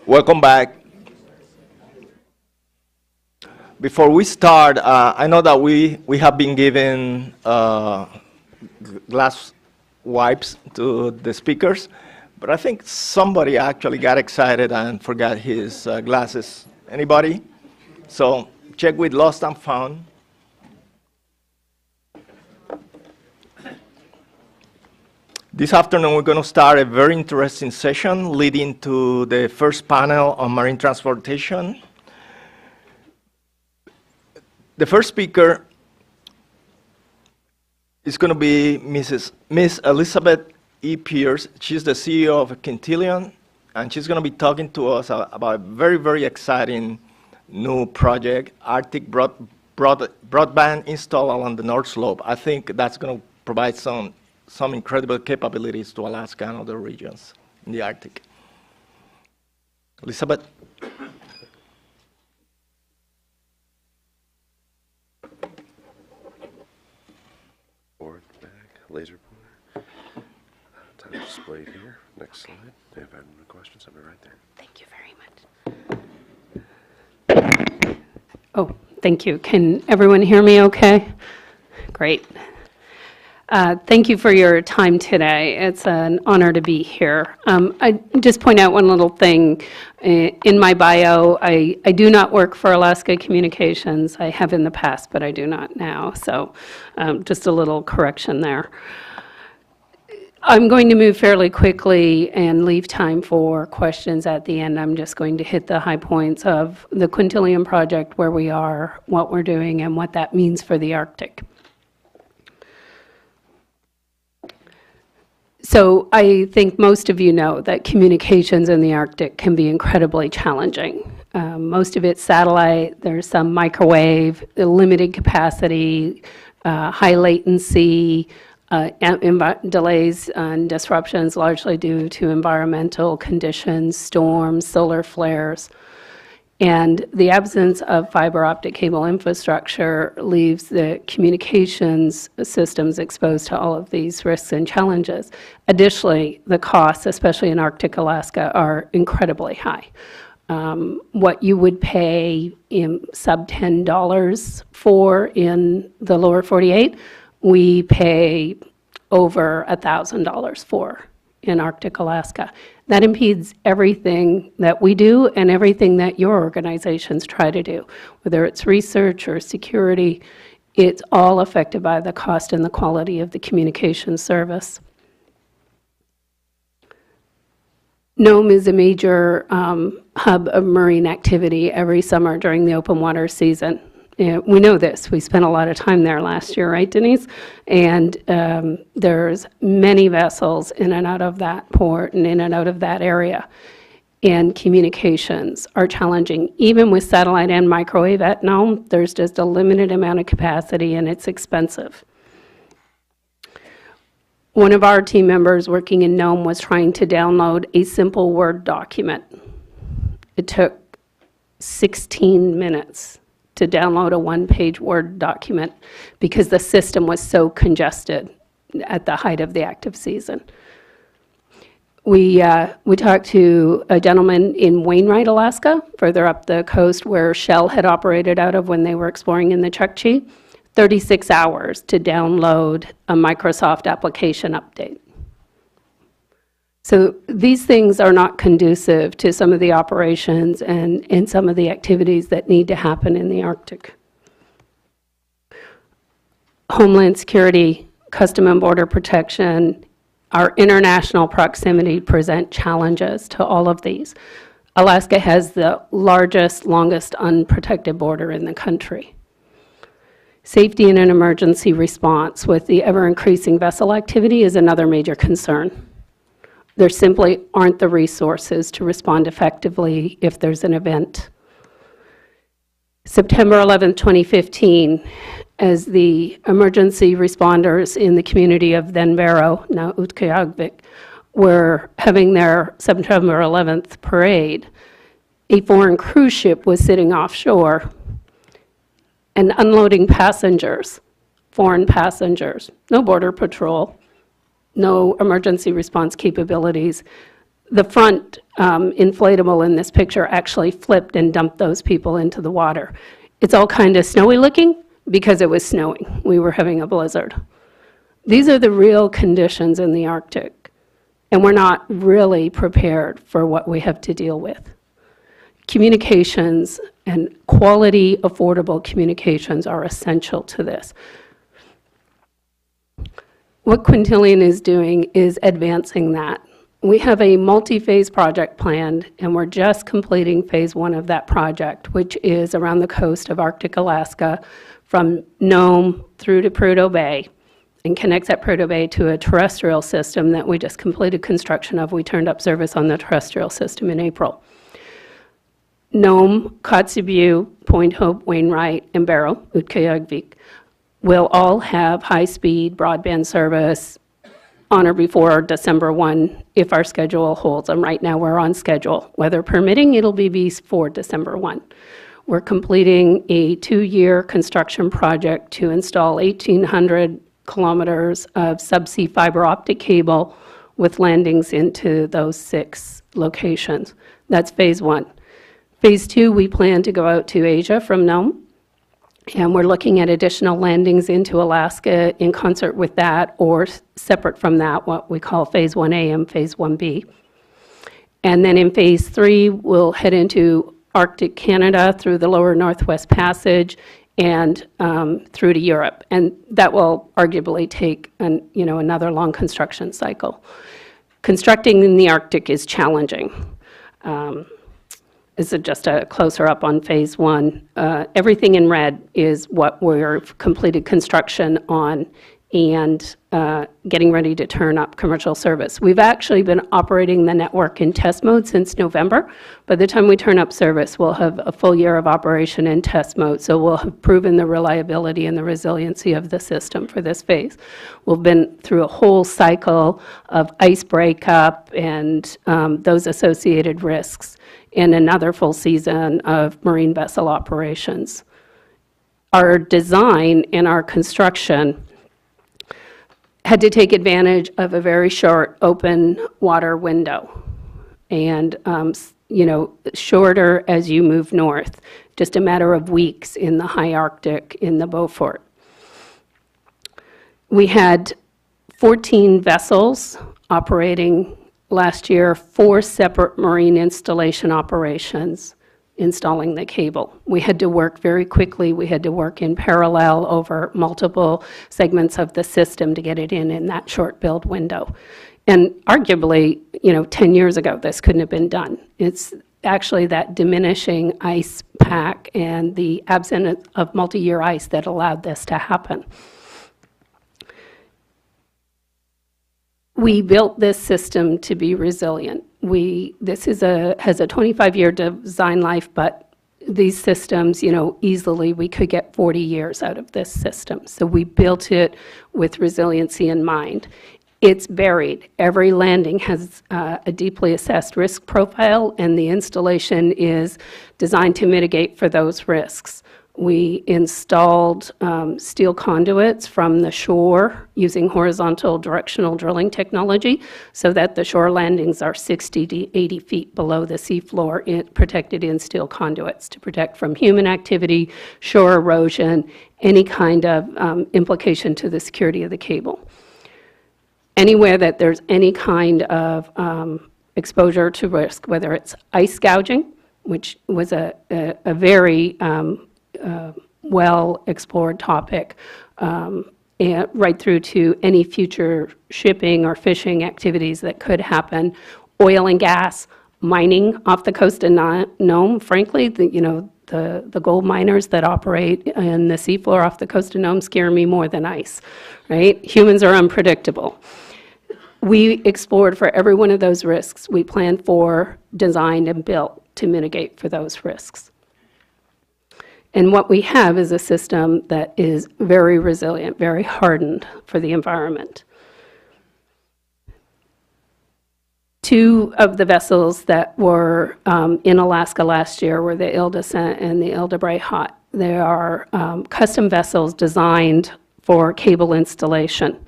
Welcome back. Before we start, I know that we have been given glass wipes to the speakers, but I think somebody actually got excited and forgot his glasses. Anybody? So check with Lost and Found. This afternoon, we're going to start a very interesting session leading to the first panel on marine transportation. The first speaker is going to be Miss Elizabeth E. Pierce. She's the CEO of Quintillion, and she's going to be talking to us about a very, very exciting new project, Arctic broadband install along the North Slope. I think that's going to provide some incredible capabilities to Alaska and other regions in the Arctic. Elizabeth. Forward, back, laser pointer. Time displayed here. Next slide. If I have any questions, I'll be right there. Thank you very much. Oh, thank you. Can everyone hear me okay? Great. Thank you for your time today. It's an honor to be here. I just point out one little thing. In my bio, I do not work for Alaska Communications. I have in the past, but I do not now. So just a little correction there. I'm going to move fairly quickly and leave time for questions at the end. I'm just going to hit the high points of the Quintillion project, where we are, what we're doing, and what that means for the Arctic. So I think most of you know that communications in the Arctic can be incredibly challenging. Most of it's satellite, there's some microwave, limited capacity, high latency, delays and disruptions largely due to environmental conditions, storms, solar flares. And the absence of fiber optic cable infrastructure leaves the communications systems exposed to all of these risks and challenges. Additionally, the costs, especially in Arctic Alaska, are incredibly high. What you would pay in sub $10 for in the lower 48, we pay over $1,000 for in Arctic Alaska. That impedes everything that we do and everything that your organizations try to do. Whether it's research or security, it's all affected by the cost and the quality of the communication service. Nome is a major hub of marine activity every summer during the open water season. We know this. We spent a lot of time there last year, right, Denise? And there's many vessels in and out of that port and in and out of that area. And communications are challenging. Even with satellite and microwave at Nome, there's just a limited amount of capacity and it's expensive. One of our team members working in Nome was trying to download a simple Word document. It took 16 minutes to download a one-page Word document because the system was so congested at the height of the active season. We talked to a gentleman in Wainwright, Alaska, further up the coast where Shell had operated out of when they were exploring in the Chukchi, 36 hours to download a Microsoft application update. So these things are not conducive to some of the operations and some of the activities that need to happen in the Arctic. Homeland Security, Custom and Border Protection, our international proximity present challenges to all of these. Alaska has the largest, longest unprotected border in the country. Safety in an emergency response with the ever-increasing vessel activity is another major concern. There simply aren't the resources to respond effectively if there's an event. September 11, 2015, as the emergency responders in the community of Venvero, now Utqiagvik, were having their September 11th parade, a foreign cruise ship was sitting offshore and unloading passengers, foreign passengers, no border patrol, no emergency response capabilities. The front inflatable in this picture actually flipped and dumped those people into the water. It's all kind of snowy looking because it was snowing. We were having a blizzard. These are the real conditions in the Arctic, and we're not really prepared for what we have to deal with. Communications and quality, affordable communications are essential to this. What Quintillion is doing is advancing that. We have a multi-phase project planned, and we're just completing phase 1 of that project, which is around the coast of Arctic Alaska from Nome through to Prudhoe Bay, and connects at Prudhoe Bay to a terrestrial system that we just completed construction of. We turned up service on the terrestrial system in April. Nome, Kotzebue, Point Hope, Wainwright, and Barrow, Utqiagvik, will all have high-speed broadband service on or before December 1 if our schedule holds. And right now we're on schedule. Weather permitting, it'll be before December 1. We're completing a 2-year construction project to install 1,800 kilometers of subsea fiber optic cable with landings into those 6 locations. That's phase 1. Phase 2, we plan to go out to Asia from Nome, and we're looking at additional landings into Alaska in concert with that, or separate from that, what we call phase 1A and phase 1B. And then in phase 3, we'll head into Arctic Canada through the lower Northwest Passage and through to Europe. And that will arguably take another long construction cycle. Constructing in the Arctic is challenging. This is just a closer up on phase 1. Everything in red is what we're completed construction on and getting ready to turn up commercial service. We've actually been operating the network in test mode since November. By the time we turn up service, we'll have a full year of operation in test mode, so we'll have proven the reliability and the resiliency of the system for this phase. We've been through a whole cycle of ice breakup and those associated risks in another full season of marine vessel operations. Our design and our construction had to take advantage of a very short open water window and, shorter as you move north, just a matter of weeks in the high Arctic in the Beaufort. We had 14 vessels operating last year, 4 separate marine installation operations installing the cable. We had to work very quickly. We had to work in parallel over multiple segments of the system to get it in that short build window. And arguably, 10 years ago, this couldn't have been done. It's actually that diminishing ice pack and the absence of multi-year ice that allowed this to happen. We built this system to be resilient. This has a 25-year design life, but these systems, easily we could get 40 years out of this system. So we built it with resiliency in mind. It's buried. Every landing has a deeply assessed risk profile, and the installation is designed to mitigate for those risks. We installed steel conduits from the shore using horizontal directional drilling technology so that the shore landings are 60 to 80 feet below the seafloor, protected in steel conduits to protect from human activity, shore erosion, any kind of implication to the security of the cable. Anywhere that there's any kind of exposure to risk, whether it's ice gouging, which was a very well-explored topic, and right through to any future shipping or fishing activities that could happen, oil and gas, mining off the coast of Nome. Frankly, the gold miners that operate in the seafloor off the coast of Nome scare me more than ice, right? Humans are unpredictable. We explored for every one of those risks. We planned for, designed, and built to mitigate for those risks. And what we have is a system that is very resilient, very hardened for the environment. 2 of the vessels that were in Alaska last year were the Ile Descent and the Ile de Bréhat. They are custom vessels designed for cable installation.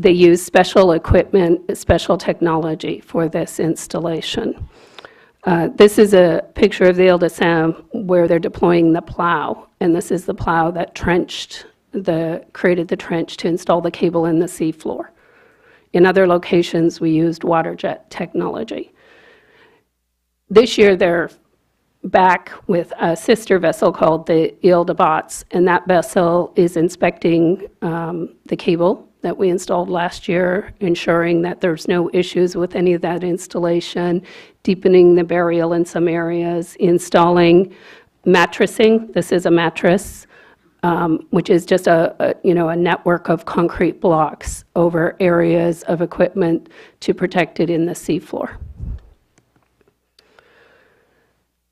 They use special equipment, special technology for this installation. This is a picture of the Ile-de-Sam where they're deploying the plow, and this is the plow that created the trench to install the cable in the seafloor. In other locations, we used water jet technology. This year, they're back with a sister vessel called the Ile-de-Bots, and that vessel is inspecting the cable that we installed last year, ensuring that there's no issues with any of that installation, deepening the burial in some areas, installing mattressing. This is a mattress, which is just a network of concrete blocks over areas of equipment to protect it in the seafloor.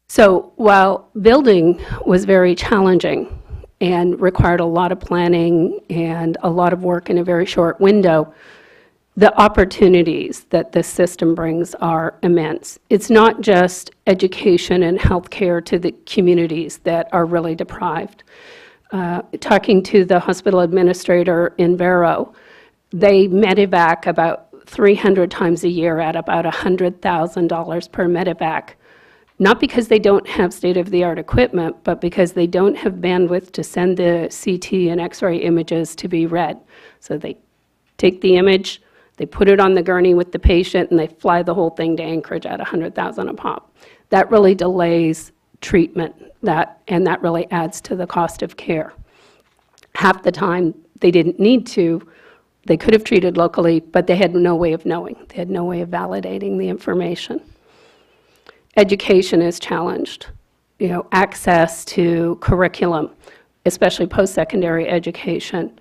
So while building was very challenging and required a lot of planning and a lot of work in a very short window, the opportunities that this system brings are immense. It's not just education and healthcare to the communities that are really deprived. Talking to the hospital administrator in Barrow, they medevac about 300 times a year at about $100,000 per medevac. Not because they don't have state-of-the-art equipment, but because they don't have bandwidth to send the CT and X-ray images to be read. So they take the image, they put it on the gurney with the patient, and they fly the whole thing to Anchorage at $100,000 a pop. That really delays treatment, and that really adds to the cost of care. Half the time, they didn't need to. They could have treated locally, but they had no way of knowing. They had no way of validating the information. Education is challenged. Access to curriculum, especially post-secondary education.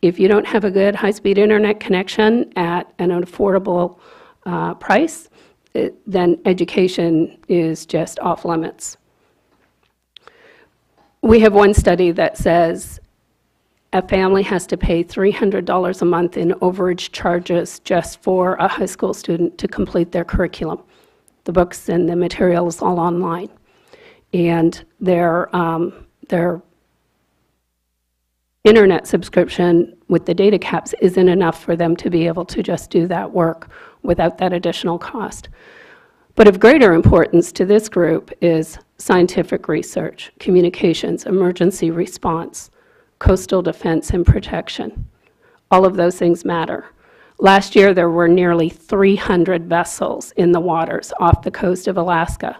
If you don't have a good high-speed internet connection at an affordable price, then education is just off limits. We have one study that says a family has to pay $300 a month in overage charges just for a high school student to complete their curriculum. The books and the materials all online. And their internet subscription with the data caps isn't enough for them to be able to just do that work without that additional cost. But of greater importance to this group is scientific research, communications, emergency response, coastal defense and protection. All of those things matter. Last year, there were nearly 300 vessels in the waters off the coast of Alaska.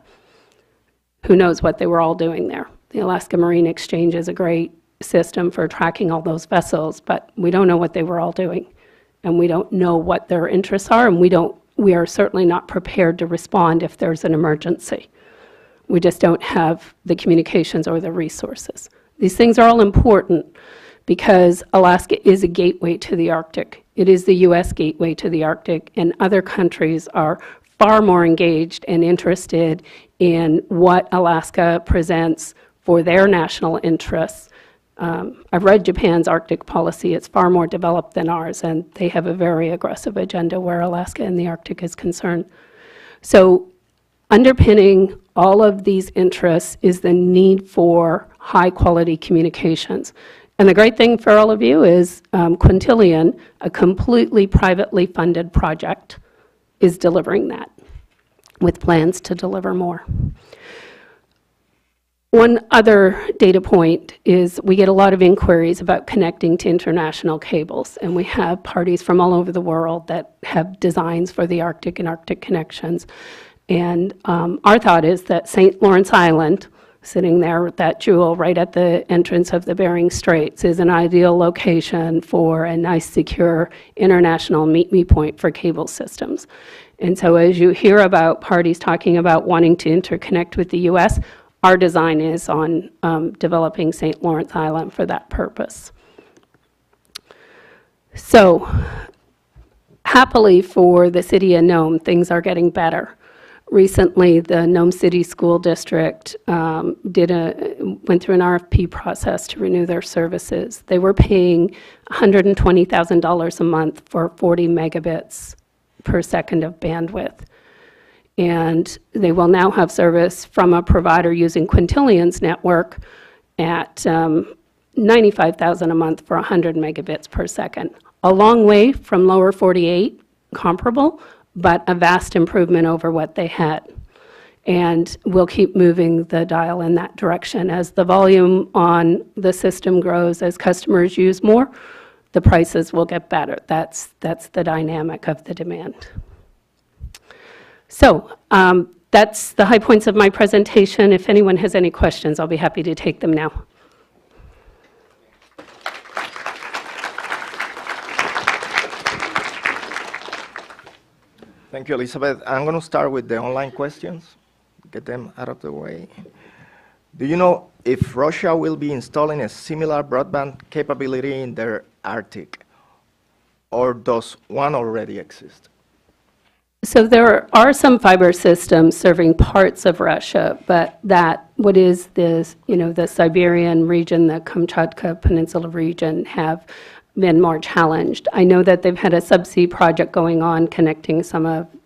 Who knows what they were all doing there? The Alaska Marine Exchange is a great system for tracking all those vessels, but we don't know what they were all doing. And we don't know what their interests are, and we are certainly not prepared to respond if there's an emergency. We just don't have the communications or the resources. These things are all important because Alaska is a gateway to the Arctic. It is the U.S. gateway to the Arctic, and other countries are far more engaged and interested in what Alaska presents for their national interests. I've read Japan's Arctic policy. It's far more developed than ours, and they have a very aggressive agenda where Alaska and the Arctic is concerned. So underpinning all of these interests is the need for high-quality communications. And the great thing for all of you is Quintillion, a completely privately funded project, is delivering that with plans to deliver more. One other data point is we get a lot of inquiries about connecting to international cables, and we have parties from all over the world that have designs for the Arctic and Arctic connections. And our thought is that St. Lawrence Island, sitting there with that jewel right at the entrance of the Bering Straits, is an ideal location for a nice, secure international meet-me point for cable systems. And so as you hear about parties talking about wanting to interconnect with the U.S., our design is on developing St. Lawrence Island for that purpose. So happily for the city of Nome, things are getting better. Recently, the Nome City School District went through an RFP process to renew their services. They were paying $120,000 a month for 40 megabits per second of bandwidth. And they will now have service from a provider using Quintillion's network at $95,000 a month for 100 megabits per second. A long way from lower 48, comparable, but a vast improvement over what they had. And we'll keep moving the dial in that direction. As the volume on the system grows, as customers use more, the prices will get better. That's the dynamic of the demand. So that's the high points of my presentation. If anyone has any questions, I'll be happy to take them now. Thank you, Elizabeth. I'm going to start with the online questions, get them out of the way. Do you know if Russia will be installing a similar broadband capability in their Arctic, or does one already exist? So there are some fiber systems serving parts of Russia, but what is this, the Siberian region, the Kamchatka Peninsula region have been more challenged. I know that they've had a subsea project going on connecting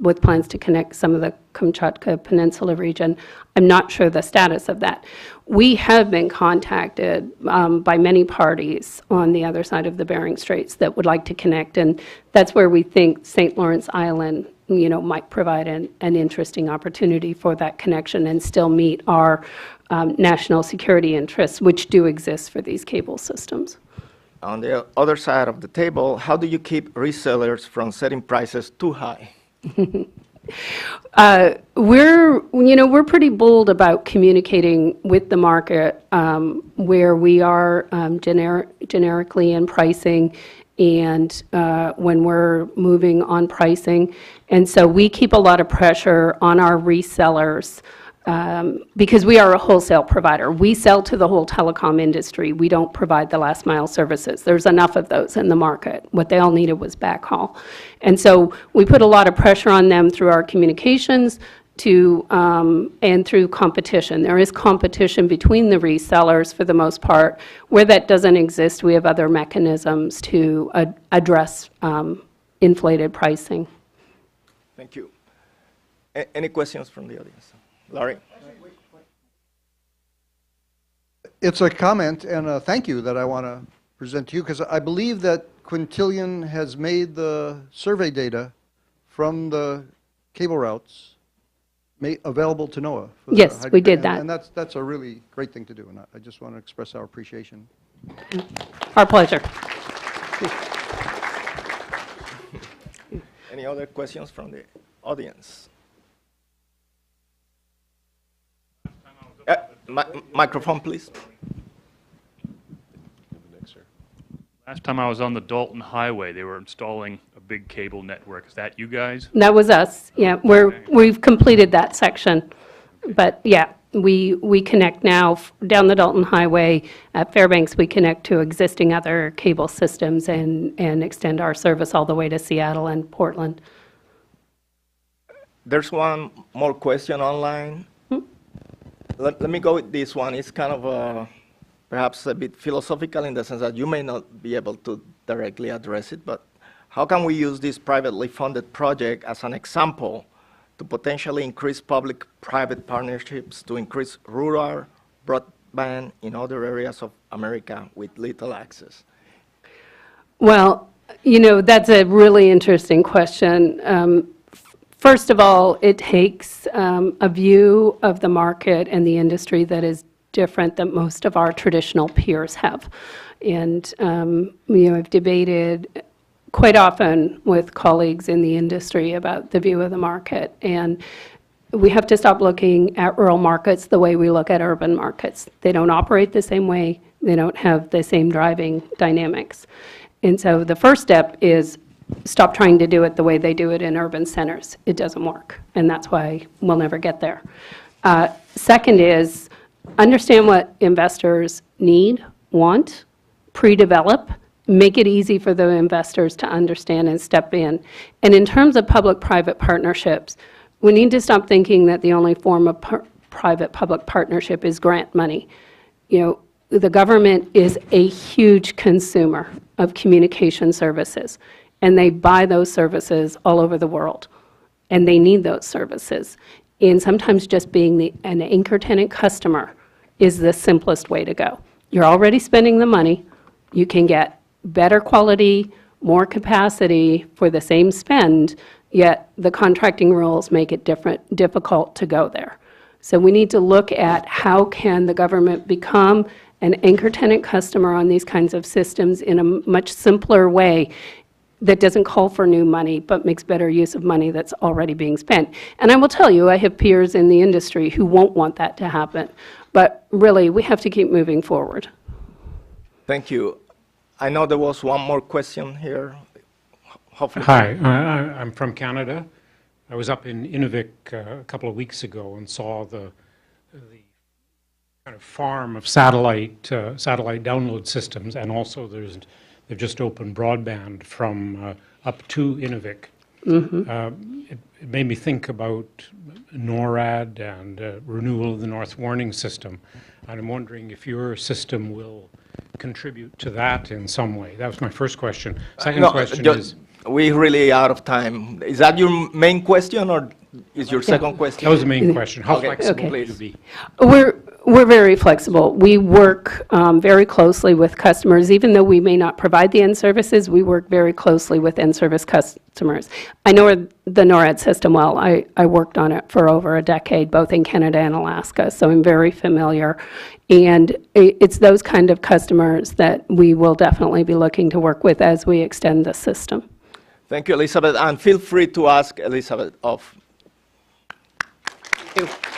with plans to connect some of the Kamchatka Peninsula region. I'm not sure the status of that. We have been contacted by many parties on the other side of the Bering Straits that would like to connect, and that's where we think St. Lawrence Island might provide an interesting opportunity for that connection and still meet our national security interests, which do exist for these cable systems. On the other side of the table, how do you keep resellers from setting prices too high? We're pretty bold about communicating with the market where we are generically in pricing and when we're moving on pricing. And so we keep a lot of pressure on our resellers because we are a wholesale provider. We sell to the whole telecom industry. We don't provide the last mile services. There's enough of those in the market. What they all needed was backhaul. And so we put a lot of pressure on them through our communications and through competition. There is competition between the resellers for the most part. Where that doesn't exist, we have other mechanisms to address inflated pricing. Thank you. Any questions from the audience? Larry? It's a comment and a thank you that I want to present to you, because I believe that Quintillion has made the survey data from the cable routes available to NOAA. Yes, we did that. And that's a really great thing to do, and I just want to express our appreciation. Our pleasure. Any other questions from the audience? Microphone, please. Last time I was on the Dalton Highway, they were installing a big cable network. Is that you guys? That was us, yeah. We've completed that section. But yeah, we connect now down the Dalton Highway. At Fairbanks, we connect to existing other cable systems and extend our service all the way to Seattle and Portland. There's one more question online. Let me go with this one. It's kind of perhaps a bit philosophical in the sense that you may not be able to directly address it, but how can we use this privately funded project as an example to potentially increase public-private partnerships to increase rural broadband in other areas of America with little access? Well, that's a really interesting question. First of all, it takes a view of the market and the industry that is different than most of our traditional peers have. And I've debated quite often with colleagues in the industry about the view of the market. And we have to stop looking at rural markets the way we look at urban markets. They don't operate the same way. They don't have the same driving dynamics. And so the first step is stop trying to do it the way they do it in urban centers. It doesn't work, and that's why we'll never get there. Second is understand what investors need, want, pre-develop, make it easy for the investors to understand and step in. And in terms of public-private partnerships, we need to stop thinking that the only form of private-public partnership is grant money. The government is a huge consumer of communication services, and they buy those services all over the world, and they need those services. And sometimes just being an anchor tenant customer is the simplest way to go. You're already spending the money. You can get better quality, more capacity for the same spend, yet the contracting rules make it difficult to go there. So we need to look at how can the government become an anchor tenant customer on these kinds of systems in a much simpler way that doesn't call for new money, but makes better use of money that's already being spent. And I will tell you, I have peers in the industry who won't want that to happen. But really, we have to keep moving forward. Thank you. I know there was one more question here. Hopefully. Hi, I'm from Canada. I was up in Inuvik a couple of weeks ago and saw the kind of farm of satellite download systems, and also they've just opened broadband from up to Inuvik. It made me think about NORAD and renewal of the North Warning System. And I'm wondering if your system will contribute to that in some way. That was my first question. Second question is... We're really out of time. Is that your main question, or is your second question? That was the main question. How Okay. flexible Okay. will you be? We're very flexible. We work very closely with customers. Even though we may not provide the end services, we work very closely with end service customers. I know the NORAD system well. I worked on it for over a decade, both in Canada and Alaska, so I'm very familiar. And it's those kind of customers that we will definitely be looking to work with as we extend the system. Thank you, Elizabeth, and feel free to ask Elizabeth of. Thank you.